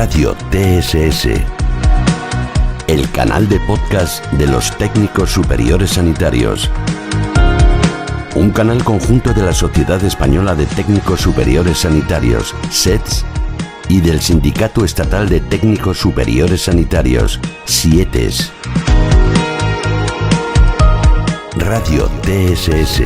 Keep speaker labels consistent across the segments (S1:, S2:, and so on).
S1: Radio TSS, el canal de podcast de los técnicos superiores sanitarios. Un canal conjunto de la Sociedad Española de Técnicos Superiores Sanitarios, SETS, y del Sindicato Estatal de Técnicos Superiores Sanitarios, SIETES. Radio TSS.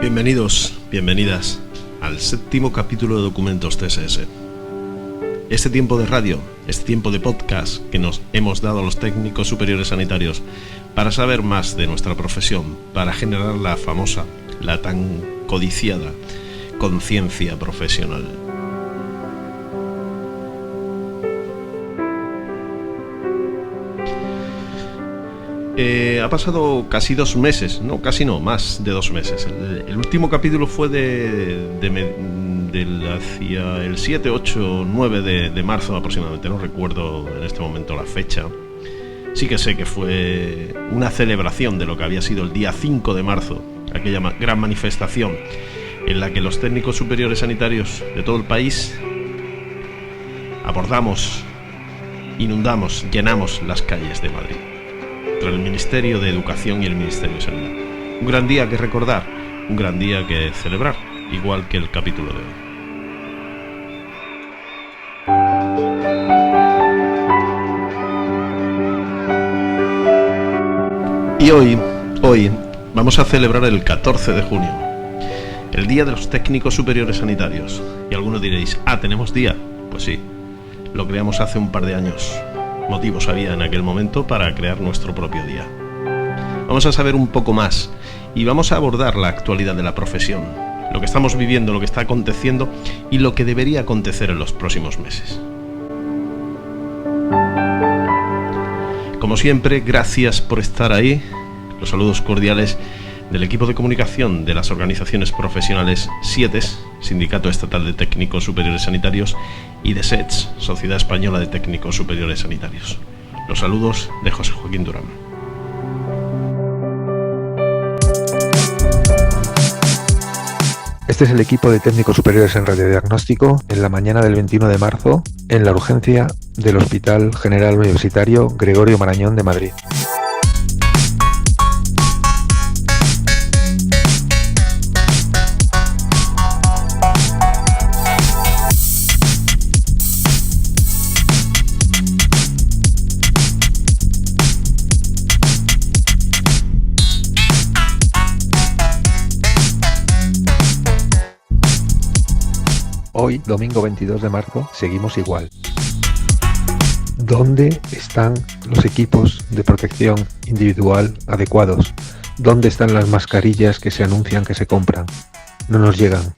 S2: Bienvenidos, bienvenidas al séptimo capítulo de Documentos TSS. Este tiempo de radio, este tiempo de podcast que nos hemos dado a los técnicos superiores sanitarios para saber más de nuestra profesión, para generar la famosa, la tan codiciada conciencia profesional. Ha pasado casi 2 meses, más de 2 meses. El último capítulo fue hacia el 7, 8, 9 de marzo aproximadamente, no recuerdo en este momento la fecha. Sí que sé que fue una celebración de lo que había sido el día 5 de marzo, aquella gran manifestación en la que los técnicos superiores sanitarios de todo el país abordamos, inundamos, llenamos las calles de Madrid, entre el Ministerio de Educación y el Ministerio de Sanidad. Un gran día que recordar, un gran día que celebrar, igual que el capítulo de hoy. Y hoy vamos a celebrar el 14 de junio, el Día de los Técnicos Superiores Sanitarios. Y algunos diréis, ¿tenemos día? Pues sí, lo creamos hace un par de años. Motivos había en aquel momento para crear nuestro propio día. Vamos a saber un poco más y vamos a abordar la actualidad de la profesión, lo que estamos viviendo, lo que está aconteciendo y lo que debería acontecer en los próximos meses. Como siempre, gracias por estar ahí. Los saludos cordiales del equipo de comunicación de las organizaciones profesionales SIETES, Sindicato Estatal de Técnicos Superiores Sanitarios, y de SETS, Sociedad Española de Técnicos Superiores Sanitarios. Los saludos de José Joaquín Durán.
S3: Este es el equipo de técnicos superiores en radiodiagnóstico en la mañana del 21 de marzo en la urgencia del Hospital General Universitario Gregorio Marañón de Madrid. Hoy, domingo 22 de marzo, seguimos igual. ¿Dónde están los equipos de protección individual adecuados? ¿Dónde están las mascarillas que se anuncian que se compran? No nos llegan.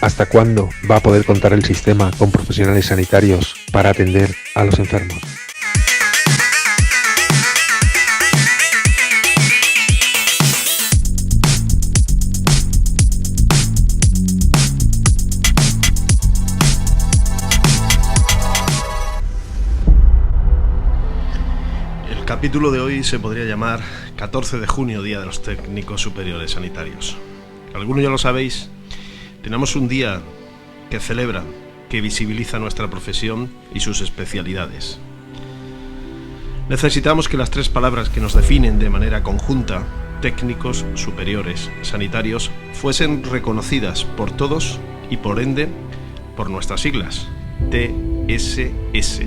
S3: ¿Hasta cuándo va a poder contar el sistema con profesionales sanitarios para atender a los enfermos?
S2: El capítulo de hoy se podría llamar 14 de junio, Día de los Técnicos Superiores Sanitarios. Algunos ya lo sabéis, tenemos un día que celebra, que visibiliza nuestra profesión y sus especialidades. Necesitamos que las 3 palabras que nos definen de manera conjunta, técnicos superiores sanitarios, fuesen reconocidas por todos y por ende por nuestras siglas, TSS.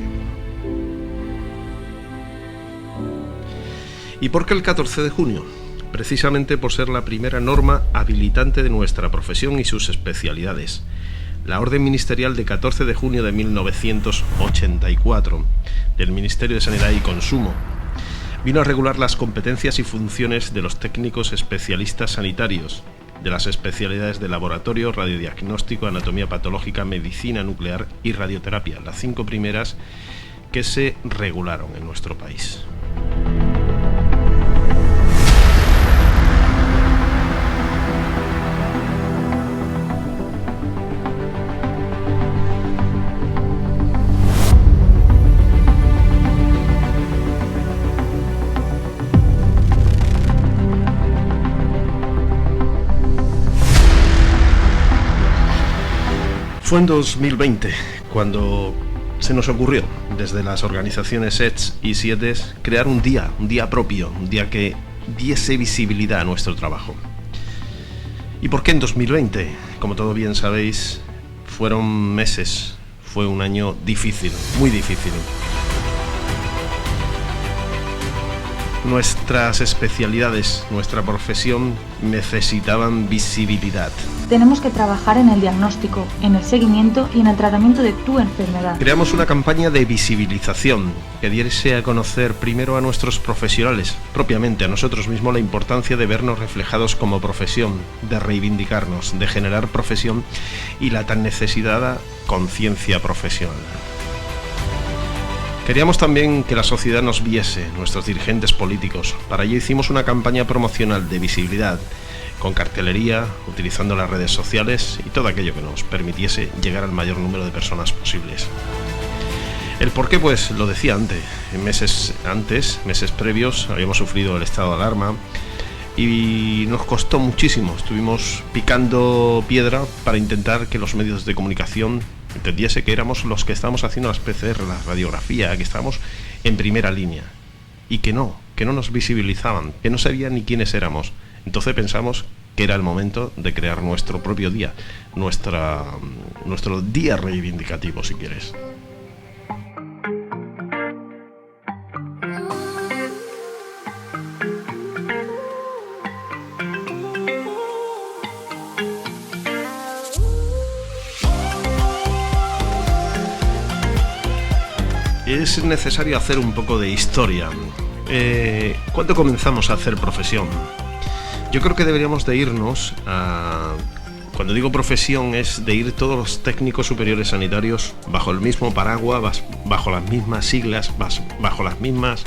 S2: ¿Y por qué el 14 de junio? Precisamente por ser la primera norma habilitante de nuestra profesión y sus especialidades. La Orden Ministerial de 14 de junio de 1984 del Ministerio de Sanidad y Consumo Vino a regular las competencias y funciones de los técnicos especialistas sanitarios, de las especialidades de laboratorio, radiodiagnóstico, anatomía patológica, medicina nuclear y radioterapia, las 5 primeras que se regularon en nuestro país. Fue en 2020 cuando se nos ocurrió, desde las organizaciones ETS y SIETES, crear un día propio, un día que diese visibilidad a nuestro trabajo. ¿Y por qué en 2020? Como todo bien sabéis, fueron meses, fue un año difícil, muy difícil. Nuestras especialidades, nuestra profesión necesitaban visibilidad.
S4: Tenemos que trabajar en el diagnóstico, en el seguimiento y en el tratamiento de tu enfermedad.
S2: Creamos una campaña de visibilización que diese a conocer primero a nuestros profesionales, propiamente a nosotros mismos, la importancia de vernos reflejados como profesión, de reivindicarnos, de generar profesión y la tan necesitada conciencia profesional. Queríamos también que la sociedad nos viese, nuestros dirigentes políticos. Para ello hicimos una campaña promocional de visibilidad, con cartelería, utilizando las redes sociales y todo aquello que nos permitiese llegar al mayor número de personas posibles. ¿El por qué? Pues lo decía antes. Meses previos, habíamos sufrido el estado de alarma y nos costó muchísimo. Estuvimos picando piedra para intentar que los medios de comunicación entendiese que éramos los que estábamos haciendo las PCR, la radiografía, que estábamos en primera línea y que no nos visibilizaban, que no sabían ni quiénes éramos. Entonces pensamos que era el momento de crear nuestro propio día, nuestro día reivindicativo, si quieres. Es necesario hacer un poco de historia. ¿Cuándo comenzamos a hacer profesión? Yo creo que deberíamos de irnos a... Cuando digo profesión es de ir todos los técnicos superiores sanitarios bajo el mismo paraguas, bajo las mismas siglas, bajo las mismas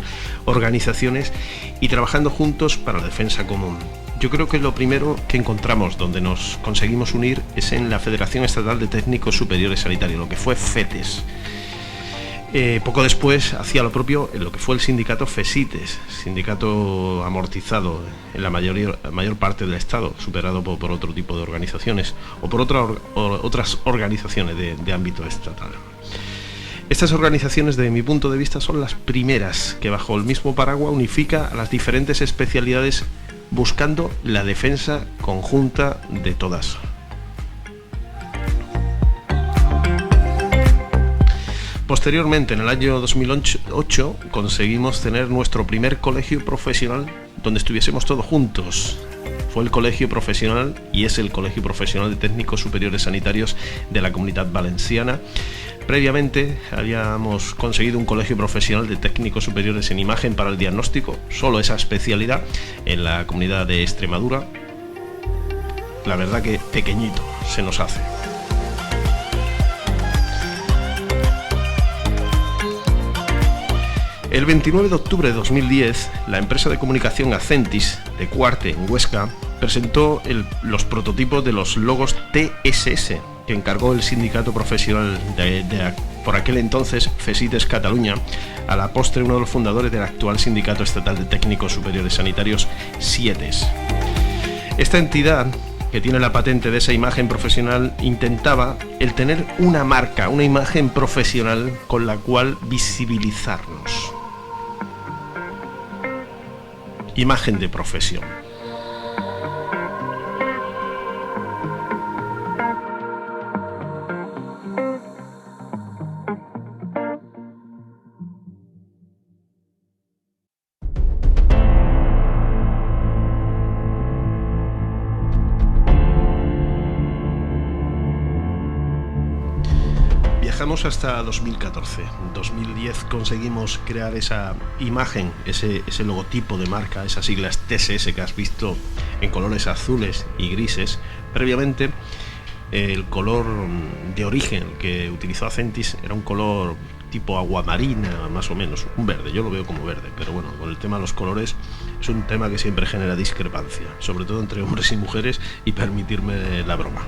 S2: organizaciones y trabajando juntos para la defensa común. Yo creo que lo primero que encontramos donde nos conseguimos unir es en la Federación Estatal de Técnicos Superiores Sanitarios, lo que fue FETES. Poco después hacía lo propio en lo que fue el sindicato FESITES, sindicato amortizado en la mayor parte del Estado, superado por otro tipo de organizaciones o por otras organizaciones de ámbito estatal. Estas organizaciones, desde mi punto de vista, son las primeras que bajo el mismo paraguas unifica a las diferentes especialidades buscando la defensa conjunta de todas. Posteriormente, en el año 2008, conseguimos tener nuestro primer colegio profesional donde estuviésemos todos juntos. Fue el Colegio Profesional y es el Colegio Profesional de Técnicos Superiores Sanitarios de la Comunidad Valenciana. Previamente habíamos conseguido un Colegio Profesional de Técnicos Superiores en Imagen para el Diagnóstico, solo esa especialidad, en la Comunidad de Extremadura. La verdad que pequeñito se nos hace. El 29 de octubre de 2010, la empresa de comunicación Acentis, de Cuarte, en Huesca, presentó los prototipos de los logos TSS, que encargó el sindicato profesional por aquel entonces, FESITES Cataluña, a la postre uno de los fundadores del actual Sindicato Estatal de Técnicos Superiores Sanitarios, SIETES. Esta entidad, que tiene la patente de esa imagen profesional, intentaba el tener una marca, una imagen profesional con la cual visibilizarnos. Imagen de profesión. Viajamos hasta 2014. En 2010 conseguimos crear esa imagen, ese logotipo de marca, esas siglas TSS que has visto en colores azules y grises. Previamente, el color de origen que utilizó Acentis era un color tipo aguamarina, más o menos, un verde. Yo lo veo como verde, pero bueno, con el tema de los colores es un tema que siempre genera discrepancia, sobre todo entre hombres y mujeres, y permitirme la broma.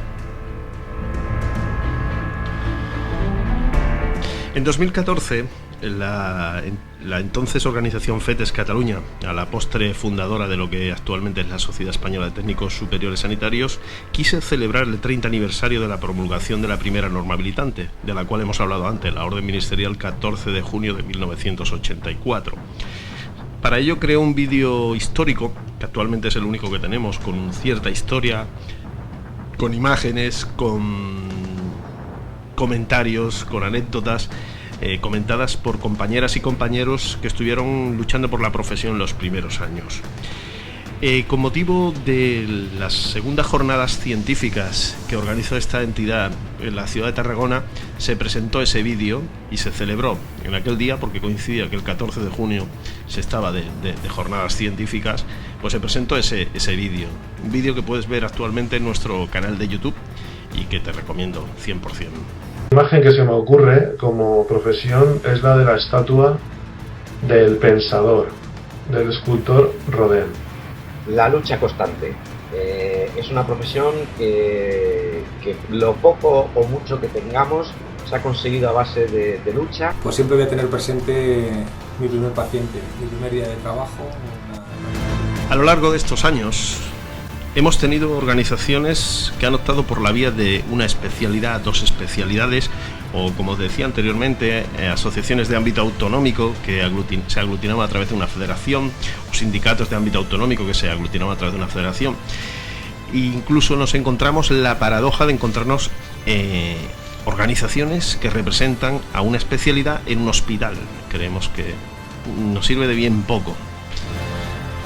S2: En 2014, la entonces organización FETES Cataluña, a la postre fundadora de lo que actualmente es la Sociedad Española de Técnicos Superiores Sanitarios, quise celebrar el 30 aniversario de la promulgación de la primera norma habilitante, de la cual hemos hablado antes, la Orden Ministerial 14 de junio de 1984. Para ello creó un vídeo histórico, que actualmente es el único que tenemos, con cierta historia, con imágenes, con comentarios, con anécdotas comentadas por compañeras y compañeros que estuvieron luchando por la profesión en los primeros años. Con motivo de las segundas jornadas científicas que organizó esta entidad en la ciudad de Tarragona, se presentó ese vídeo y se celebró en aquel día, porque coincidía que el 14 de junio se estaba de jornadas científicas, pues se presentó ese vídeo. Un vídeo que puedes ver actualmente en nuestro canal de YouTube y que te recomiendo 100%.
S5: La imagen que se me ocurre como profesión es la de la estatua del pensador, del escultor Rodin.
S6: La lucha constante. Es una profesión que lo poco o mucho que tengamos se ha conseguido a base de lucha.
S7: Pues siempre voy a tener presente mi primer paciente, mi primer día de trabajo.
S2: A lo largo de estos años hemos tenido organizaciones que han optado por la vía de una especialidad, dos especialidades, o como decía anteriormente, asociaciones de ámbito autonómico que se aglutinaban a través de una federación, o sindicatos de ámbito autonómico que se aglutinaban a través de una federación. E incluso nos encontramos en la paradoja de encontrarnos organizaciones que representan a una especialidad en un hospital. Creemos que nos sirve de bien poco.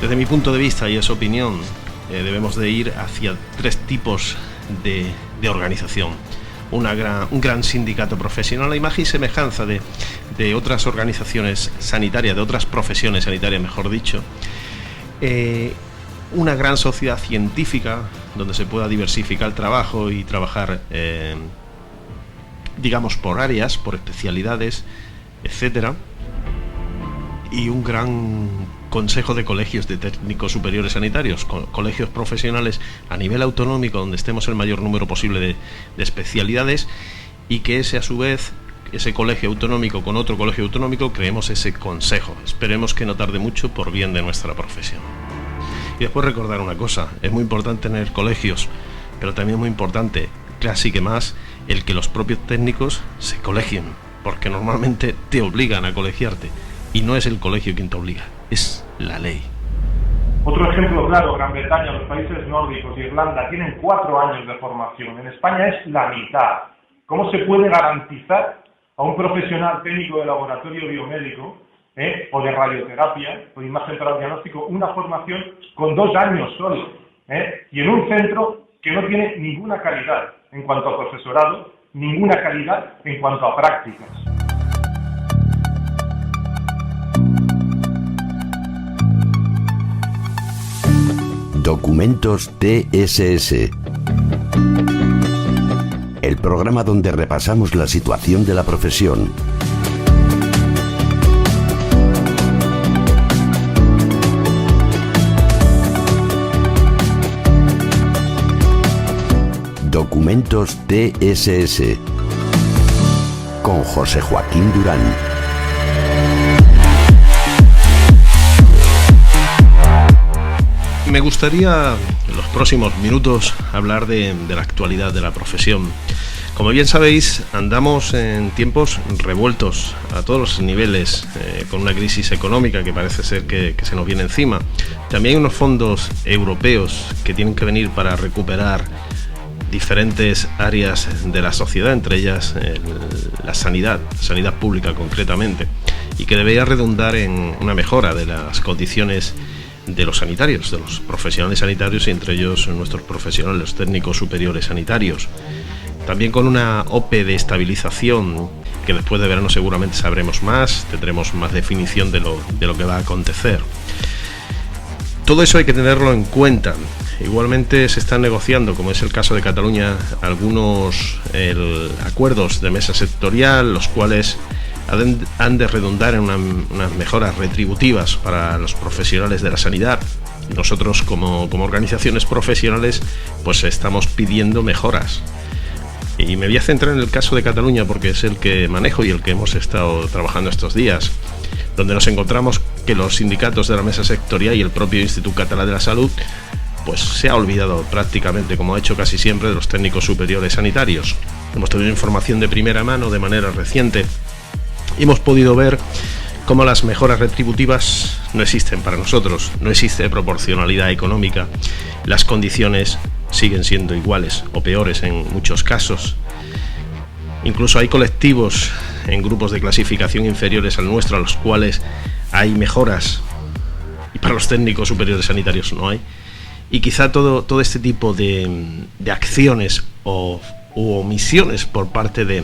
S2: Desde mi punto de vista, y es opinión, debemos de ir hacia tres tipos de organización. Un gran sindicato profesional a imagen y semejanza de otras organizaciones sanitarias, de otras profesiones sanitarias, mejor dicho. Una gran sociedad científica donde se pueda diversificar el trabajo y trabajar, digamos, por áreas, por especialidades, etcétera. Y un gran consejo de colegios de técnicos superiores sanitarios, colegios profesionales a nivel autonómico donde estemos el mayor número posible de especialidades, y que ese a su vez, ese colegio autonómico con otro colegio autonómico, creemos ese consejo. Esperemos que no tarde mucho por bien de nuestra profesión. Y después recordar una cosa, es muy importante tener colegios, pero también es muy importante, casi que más, el que los propios técnicos se colegien, porque normalmente te obligan a colegiarte. Y no es el colegio quien te obliga, es la ley.
S8: Otro ejemplo claro, Gran Bretaña, los países nórdicos, Irlanda, tienen 4 años de formación. En España es la mitad. ¿Cómo se puede garantizar a un profesional técnico de laboratorio biomédico o de radioterapia o de imagen para el diagnóstico una formación con 2 años solo? Y en un centro que no tiene ninguna calidad en cuanto a profesorado, ninguna calidad en cuanto a prácticas.
S1: Documentos TSS. El programa donde repasamos la situación de la profesión. Documentos TSS. Con José Joaquín Durán.
S2: Me gustaría en los próximos minutos hablar de la actualidad de la profesión. Como bien sabéis, andamos en tiempos revueltos a todos los niveles, con una crisis económica que parece ser que se nos viene encima. También hay unos fondos europeos que tienen que venir para recuperar diferentes áreas de la sociedad, entre ellas la sanidad pública concretamente, y que debería redundar en una mejora de las condiciones de los sanitarios, de los profesionales sanitarios, y entre ellos nuestros profesionales, los técnicos superiores sanitarios. también con una OPE de estabilización, que después de verano seguramente sabremos más, tendremos más definición de lo que va a acontecer. Todo eso hay que tenerlo en cuenta. Igualmente se están negociando, como es el caso de Cataluña, algunos acuerdos de mesa sectorial, los cuales han de redundar en unas mejoras retributivas para los profesionales de la sanidad. Nosotros como organizaciones profesionales pues estamos pidiendo mejoras. Y me voy a centrar en el caso de Cataluña porque es el que manejo y el que hemos estado trabajando estos días, donde nos encontramos que los sindicatos de la mesa sectorial y el propio Institut Català de la Salud pues se ha olvidado prácticamente, como ha hecho casi siempre, de los técnicos superiores sanitarios. Hemos tenido información de primera mano de manera reciente y hemos podido ver cómo las mejoras retributivas no existen para nosotros, no existe proporcionalidad económica, las condiciones siguen siendo iguales o peores en muchos casos. Incluso hay colectivos en grupos de clasificación inferiores al nuestro a los cuales hay mejoras y para los técnicos superiores sanitarios no hay. Y quizá todo este tipo de acciones u omisiones por parte de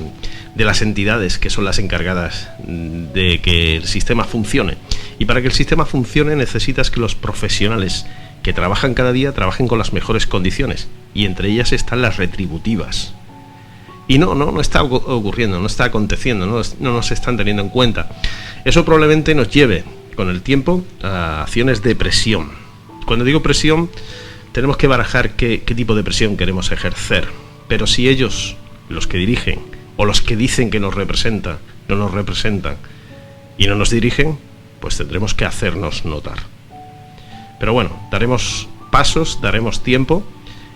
S2: las entidades que son las encargadas de que el sistema funcione. Y para que el sistema funcione necesitas que los profesionales que trabajan cada día trabajen con las mejores condiciones, y entre ellas están las retributivas. Y no está ocurriendo, no está aconteciendo, no nos están teniendo en cuenta. Eso probablemente nos lleve con el tiempo a acciones de presión. Cuando digo presión, tenemos que barajar qué tipo de presión queremos ejercer. Pero si ellos, los que dirigen, o los que dicen que nos representan, no nos representan y no nos dirigen, pues tendremos que hacernos notar. Pero bueno, daremos pasos, daremos tiempo,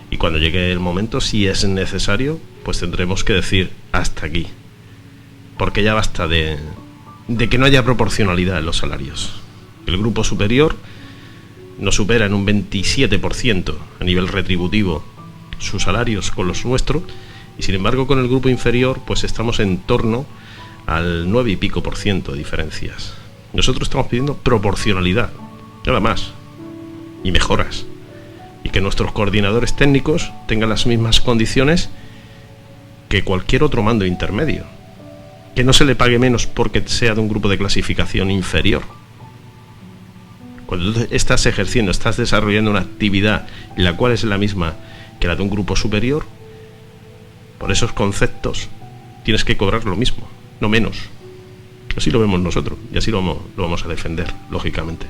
S2: y cuando llegue el momento, si es necesario, pues tendremos que decir hasta aquí. Porque ya basta de que no haya proporcionalidad en los salarios. El grupo superior nos supera en un 27% a nivel retributivo sus salarios con los nuestros, y sin embargo con el grupo inferior pues estamos en torno al 9 y pico por ciento de diferencias. Nosotros estamos pidiendo proporcionalidad, nada más, y mejoras, y que nuestros coordinadores técnicos tengan las mismas condiciones que cualquier otro mando intermedio, que no se le pague menos porque sea de un grupo de clasificación inferior. Cuando tú estás ejerciendo, estás desarrollando una actividad la cual es la misma que la de un grupo superior, por esos conceptos tienes que cobrar lo mismo, no menos. Así lo vemos nosotros y así lo vamos a defender, lógicamente.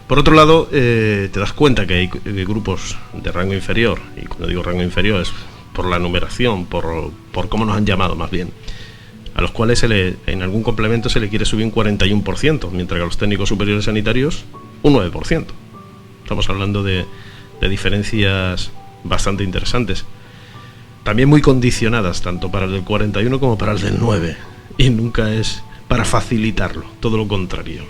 S2: Por otro lado, te das cuenta que hay grupos de rango inferior, y cuando digo rango inferior es por la numeración, por cómo nos han llamado más bien, a los cuales en algún complemento se le quiere subir un 41%, mientras que a los técnicos superiores sanitarios un 9%. Estamos hablando de diferencias bastante interesantes, también muy condicionadas, tanto para el del 41 como para el del 9, y nunca es para facilitarlo, todo lo contrario.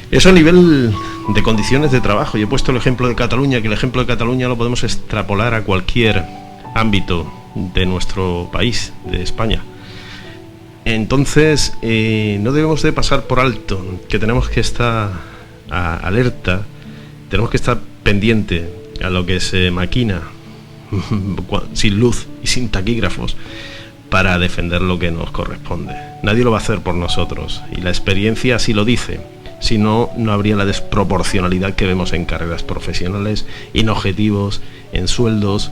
S2: Eso a nivel de condiciones de trabajo. Yo he puesto el ejemplo de Cataluña, que el ejemplo de Cataluña lo podemos extrapolar a cualquier ámbito de nuestro país, de España. Entonces, no debemos de pasar por alto que tenemos que estar alerta, tenemos que estar pendiente a lo que se maquina sin luz y sin taquígrafos para defender lo que nos corresponde. Nadie lo va a hacer por nosotros, y la experiencia así lo dice. Si no, no habría la desproporcionalidad que vemos en carreras profesionales, en objetivos, en sueldos.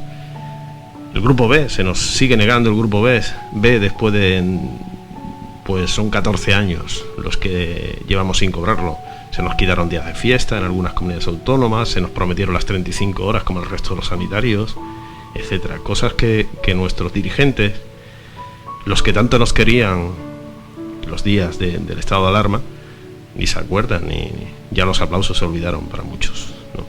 S2: El grupo B, se nos sigue negando el grupo B después de, pues son 14 años los que llevamos sin cobrarlo. Se nos quitaron días de fiesta en algunas comunidades autónomas, se nos prometieron las 35 horas como el resto de los sanitarios, etcétera. Cosas que nuestros dirigentes, los que tanto nos querían los días del estado de alarma, ni se acuerdan, ni ya los aplausos se olvidaron para muchos, ¿no?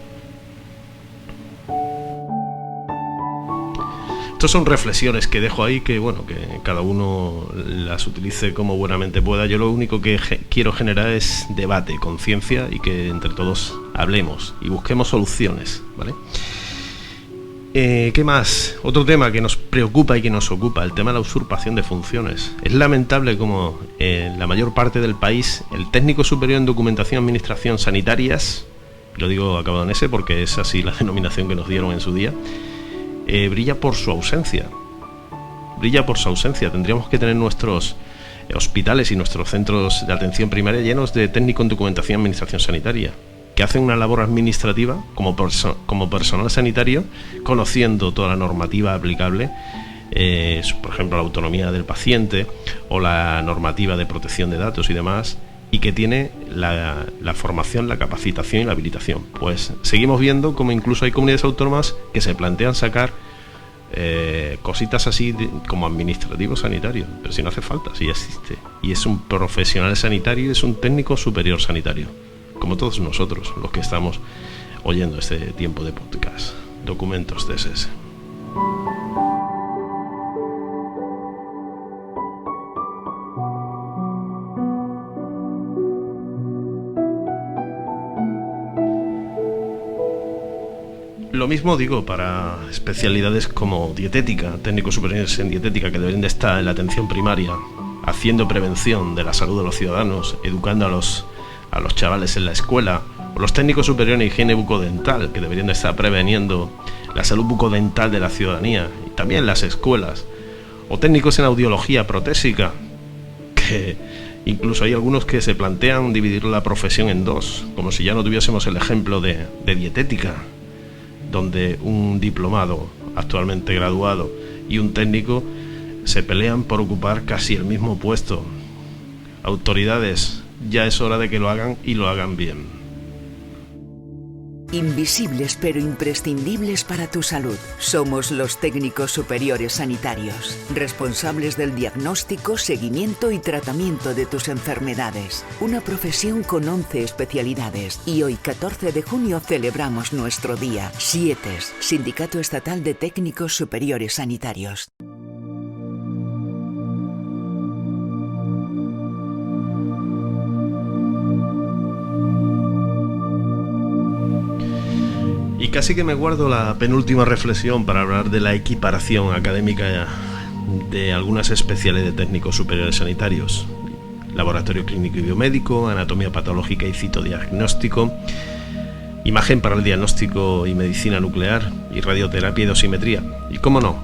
S2: Estas son reflexiones que dejo ahí, que bueno, que cada uno las utilice como buenamente pueda. Yo lo único que quiero generar es debate, conciencia, y que entre todos hablemos y busquemos soluciones, ¿vale? ¿Qué más? Otro tema que nos preocupa y que nos ocupa, el tema de la usurpación de funciones. Es lamentable como en la mayor parte del país el técnico superior en documentación y administración sanitarias lo digo acabado en S porque es así la denominación que nos dieron en su día, brilla por su ausencia. Brilla por su ausencia. Tendríamos que tener nuestros hospitales y nuestros centros de atención primaria llenos de técnico en documentación y administración sanitaria, que hacen una labor administrativa como personal sanitario, conociendo toda la normativa aplicable, por ejemplo la autonomía del paciente o la normativa de protección de datos y demás, y que tiene la formación, la capacitación y la habilitación. Pues seguimos viendo como incluso hay comunidades autónomas que se plantean sacar cositas así como administrativo sanitario, pero si no hace falta, si ya existe, y es un profesional sanitario, es un técnico superior sanitario, como todos nosotros los que estamos oyendo este tiempo de podcast. Documentos TSS. Lo mismo digo para especialidades como dietética, técnicos superiores en dietética, que deberían de estar en la atención primaria, haciendo prevención de la salud de los ciudadanos, educando a los chavales en la escuela, o los técnicos superiores en higiene bucodental, que deberían de estar preveniendo la salud bucodental de la ciudadanía, y también en las escuelas, o técnicos en audiología protésica, que incluso hay algunos que se plantean dividir la profesión en dos, como si ya no tuviésemos el ejemplo de dietética, donde un diplomado actualmente graduado y un técnico se pelean por ocupar casi el mismo puesto. Autoridades, ya es hora de que lo hagan y lo hagan bien.
S9: Invisibles pero imprescindibles para tu salud. Somos los técnicos superiores sanitarios, responsables del diagnóstico, seguimiento y tratamiento de tus enfermedades. Una profesión con 11 especialidades y hoy 14 de junio celebramos nuestro día. SIETES, Sindicato Estatal de Técnicos Superiores Sanitarios.
S2: Y casi que me guardo la penúltima reflexión para hablar de la equiparación académica de algunas especialidades de técnicos superiores sanitarios: laboratorio clínico y biomédico, anatomía patológica y citodiagnóstico, imagen para el diagnóstico y medicina nuclear, y radioterapia y dosimetría. Y cómo no,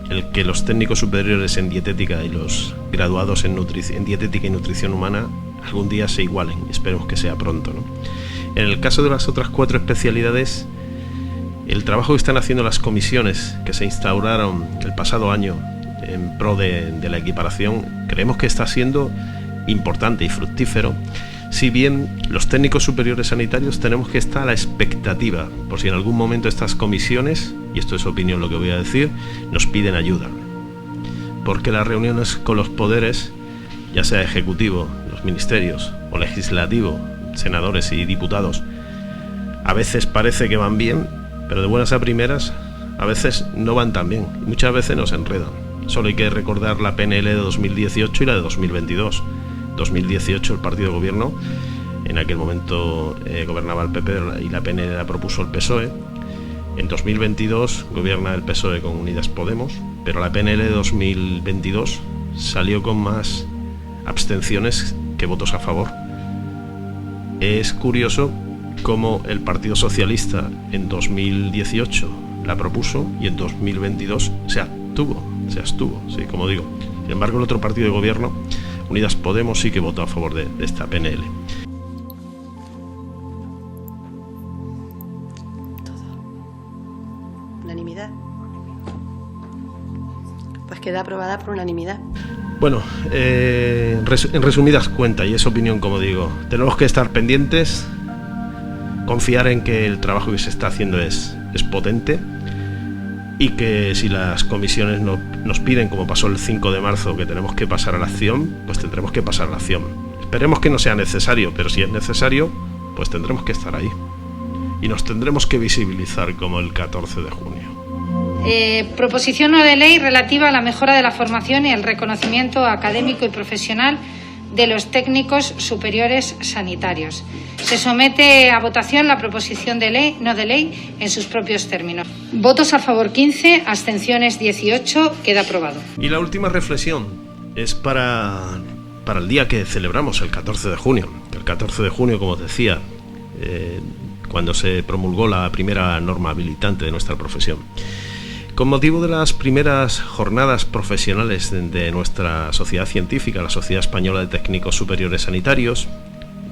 S2: el que los técnicos superiores en dietética y los graduados en dietética y nutrición humana algún día se igualen. Esperemos que sea pronto, ¿no? En el caso de las otras 4 especialidades, el trabajo que están haciendo las comisiones que se instauraron el pasado año en pro de la equiparación, creemos que está siendo importante y fructífero, si bien los técnicos superiores sanitarios tenemos que estar a la expectativa por si en algún momento estas comisiones, y esto es opinión lo que voy a decir, nos piden ayuda, porque las reuniones con los poderes, ya sea ejecutivo, los ministerios, o legislativo, senadores y diputados, a veces parece que van bien, pero de buenas a primeras a veces no van tan bien y muchas veces nos enredan. Solo hay que recordar la PNL de 2018 y la de 2022. 2018 el partido de gobierno, en aquel momento gobernaba el PP y la PNL la propuso el PSOE. En 2022 gobierna el PSOE con Unidas Podemos, pero la PNL de 2022 salió con más abstenciones que votos a favor. Es curioso cómo el Partido Socialista en 2018 la propuso y en 2022 se abstuvo, sí, como digo. Sin embargo, el otro partido de gobierno, Unidas Podemos, sí que votó a favor de esta PNL.
S10: Unanimidad. Pues queda aprobada por unanimidad.
S2: Bueno, en resumidas cuentas, y es opinión como digo, tenemos que estar pendientes, confiar en que el trabajo que se está haciendo es potente, y que si las comisiones nos piden, como pasó el 5 de marzo, que tenemos que pasar a la acción, pues tendremos que pasar a la acción. Esperemos que no sea necesario, pero si es necesario, pues tendremos que estar ahí. Y nos tendremos que visibilizar como el 14 de junio.
S11: Proposición no de ley relativa a la mejora de la formación y el reconocimiento académico y profesional de los técnicos superiores sanitarios. Se somete a votación la proposición de ley, no de ley, en sus propios términos. Votos a favor 15, abstenciones 18, queda aprobado.
S2: Y la última reflexión es para el día que celebramos, el 14 de junio. El 14 de junio, como os decía, cuando se promulgó la primera norma habilitante de nuestra profesión. Con motivo de las primeras jornadas profesionales de nuestra sociedad científica, la Sociedad Española de Técnicos Superiores Sanitarios,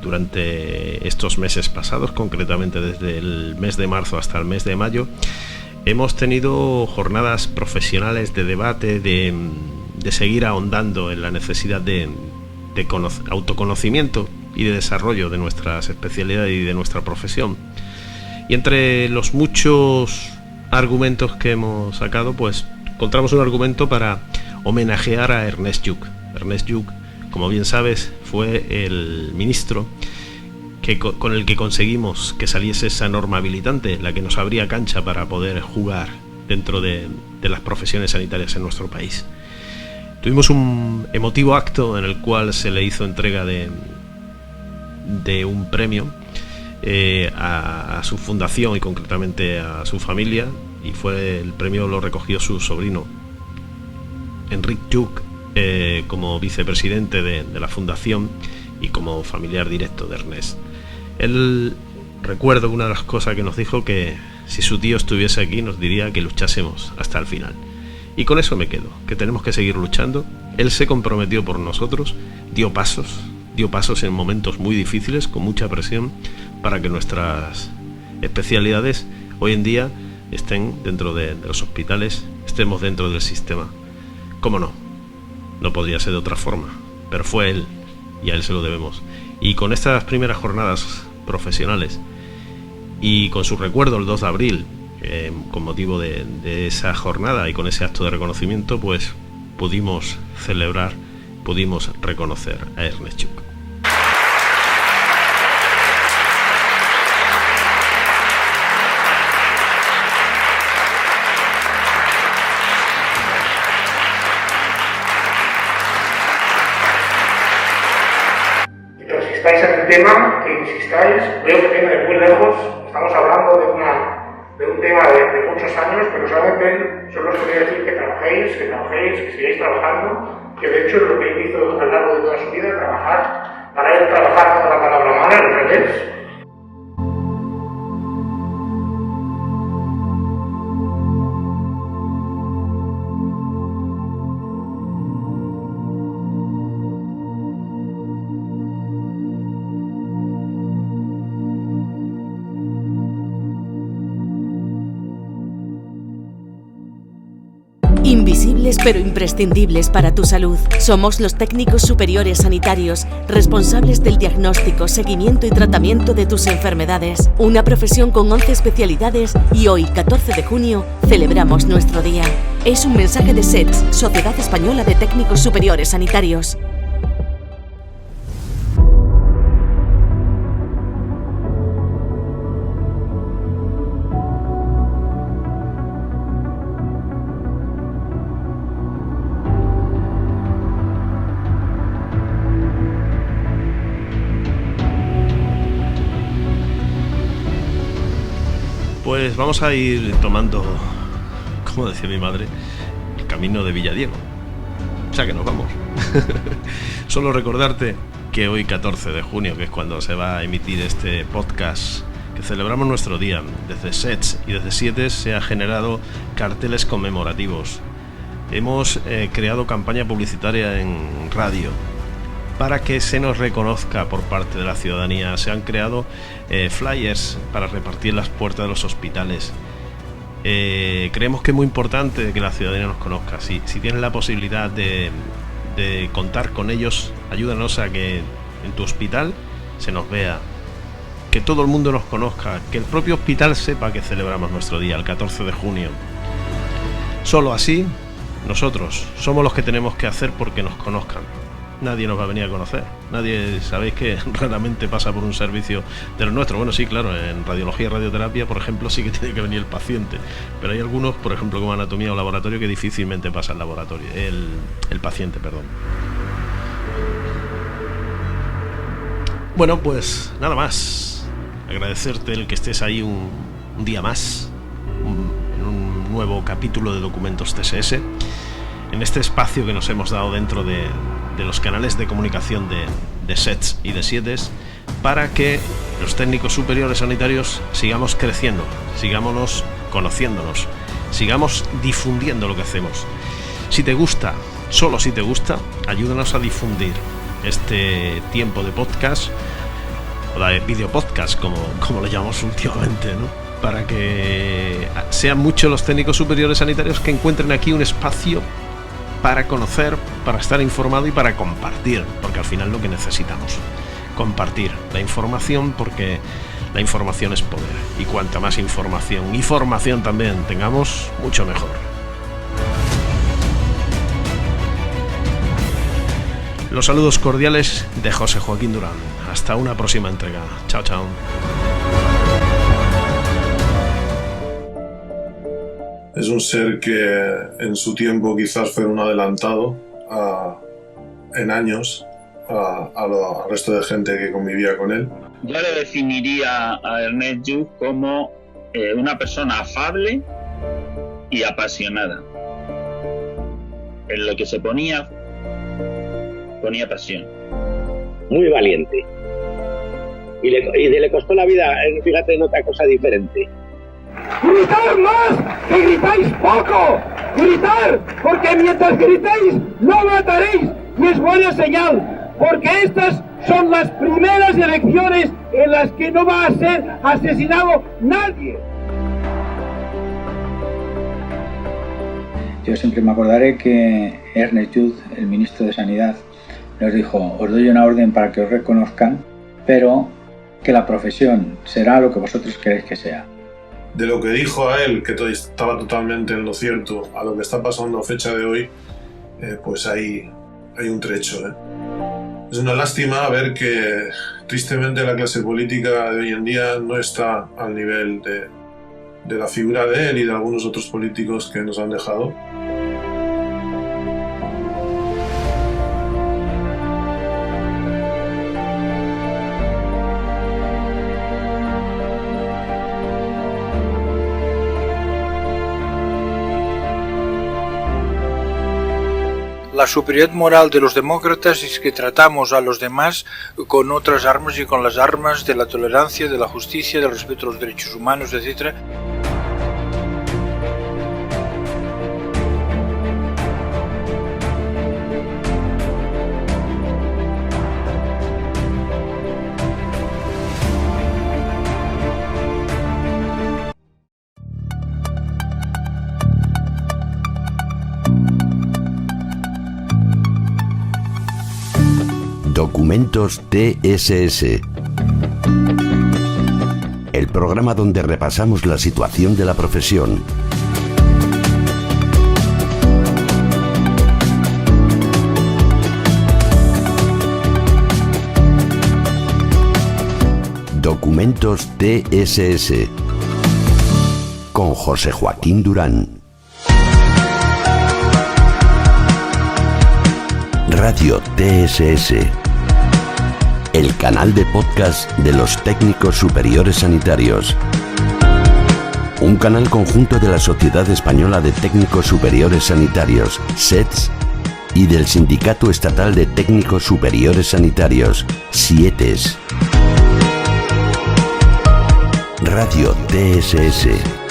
S2: durante estos meses pasados, concretamente desde el mes de marzo hasta el mes de mayo, hemos tenido jornadas profesionales de debate, de seguir ahondando en la necesidad de autoconocimiento y de desarrollo de nuestras especialidades y de nuestra profesión. Y entre los muchos argumentos que hemos sacado, pues encontramos un argumento para homenajear a Ernest Lluch. Ernest Lluch, como bien sabes, fue el ministro con el que conseguimos que saliese esa norma habilitante, la que nos abría cancha para poder jugar dentro de las profesiones sanitarias en nuestro país. Tuvimos un emotivo acto en el cual se le hizo entrega de un premio a su fundación y concretamente a su familia, y el premio lo recogió su sobrino Enric Lluch, como vicepresidente de la fundación y como familiar directo de Ernest. Él, recuerdo que una de las cosas que nos dijo, que si su tío estuviese aquí nos diría que luchásemos hasta el final, y con eso me quedo, que tenemos que seguir luchando. Él se comprometió por nosotros, dio pasos en momentos muy difíciles, con mucha presión, para que nuestras especialidades hoy en día estén dentro de los hospitales, estemos dentro del sistema. ¿Cómo no? No podría ser de otra forma, pero fue él, y a él se lo debemos. Y con estas primeras jornadas profesionales y con su recuerdo el 2 de abril, con motivo de esa jornada y con ese acto de reconocimiento, pues pudimos celebrar, pudimos reconocer a Ernest Lluch.
S12: Insistáis en el tema, que insistáis, veo que viene de muy lejos, estamos hablando de un tema de muchos años, pero solamente solo os quería decir que trabajéis, que sigáis trabajando, que de hecho es lo que él hizo a lo largo de toda su vida, trabajar. Para él trabajar no es la palabra mala, al revés.
S13: Invisibles pero imprescindibles para tu salud. Somos los técnicos superiores sanitarios, responsables del diagnóstico, seguimiento y tratamiento de tus enfermedades. Una profesión con 11 especialidades y hoy, 14 de junio, celebramos nuestro día. Es un mensaje de SETS, Sociedad Española de Técnicos Superiores Sanitarios.
S2: Pues vamos a ir tomando, como decía mi madre, el camino de Villadiego. O sea que nos vamos. Solo recordarte que hoy 14 de junio, que es cuando se va a emitir este podcast, que celebramos nuestro día, desde SETS y desde SIETES se ha generado carteles conmemorativos. Hemos creado campaña publicitaria en radio para que se nos reconozca por parte de la ciudadanía. Se han creado flyers para repartir en las puertas de los hospitales. Creemos que es muy importante que la ciudadanía nos conozca. Si tienes la posibilidad de contar con ellos, ayúdanos a que en tu hospital se nos vea, que todo el mundo nos conozca, que el propio hospital sepa que celebramos nuestro día, el 14 de junio. Solo así, nosotros somos los que tenemos que hacer porque nos conozcan. Nadie nos va a venir a conocer. Nadie, sabéis que raramente pasa por un servicio de los nuestros. Bueno, sí, claro, en radiología y radioterapia, por ejemplo, sí que tiene que venir el paciente. Pero hay algunos, por ejemplo, como anatomía o laboratorio, que difícilmente pasa el laboratorio, el paciente, perdón. Bueno, pues nada más. Agradecerte el que estés ahí un día más, en un nuevo capítulo de Documentos TSS, en este espacio que nos hemos dado dentro de los canales de comunicación de SETS y de SIETES, para que los técnicos superiores sanitarios sigamos creciendo, sigamos conociéndonos, sigamos difundiendo lo que hacemos. Si te gusta, solo si te gusta, ayúdanos a difundir este tiempo de podcast, o de video podcast, como lo llamamos últimamente, ¿no? Para que sean muchos los técnicos superiores sanitarios que encuentren aquí un espacio para conocer, para estar informado y para compartir, porque al final lo que necesitamos, compartir la información, porque la información es poder, y cuanta más información y formación también tengamos, mucho mejor. Los saludos cordiales de José Joaquín Durán. Hasta una próxima entrega. Chao, chao.
S5: Es un ser que en su tiempo quizás fue un adelantado en años al resto de gente que convivía con él.
S14: Yo le definiría a Ernest Lluch como una persona afable y apasionada. En lo que se ponía pasión.
S6: Muy valiente. Y le costó la vida, fíjate, en otra cosa diferente.
S15: ¡Gritar más! ¡Que gritáis poco! ¡Gritar! Porque mientras gritéis no mataréis. Y es buena señal, porque estas son las primeras elecciones en las que no va a ser asesinado nadie.
S16: Yo siempre me acordaré que Ernest Lluch, el ministro de Sanidad, nos dijo: os doy una orden para que os reconozcan, pero que la profesión será lo que vosotros queréis que sea.
S5: De lo que dijo a él, que estaba totalmente en lo cierto, a lo que está pasando a fecha de hoy, pues hay un trecho. Es una lástima ver que tristemente la clase política de hoy en día no está al nivel de la figura de él y de algunos otros políticos que nos han dejado.
S17: La superioridad moral de los demócratas es que tratamos a los demás con otras armas y con las armas de la tolerancia, de la justicia, del respeto a los derechos humanos, etc.
S1: Documentos TSS. El programa donde repasamos la situación de la profesión. Documentos TSS. Con José Joaquín Durán. Radio TSS. El canal de podcast de los técnicos superiores sanitarios. Un canal conjunto de la Sociedad Española de Técnicos Superiores Sanitarios, SETS, y del Sindicato Estatal de Técnicos Superiores Sanitarios, SIETES. Radio TSS.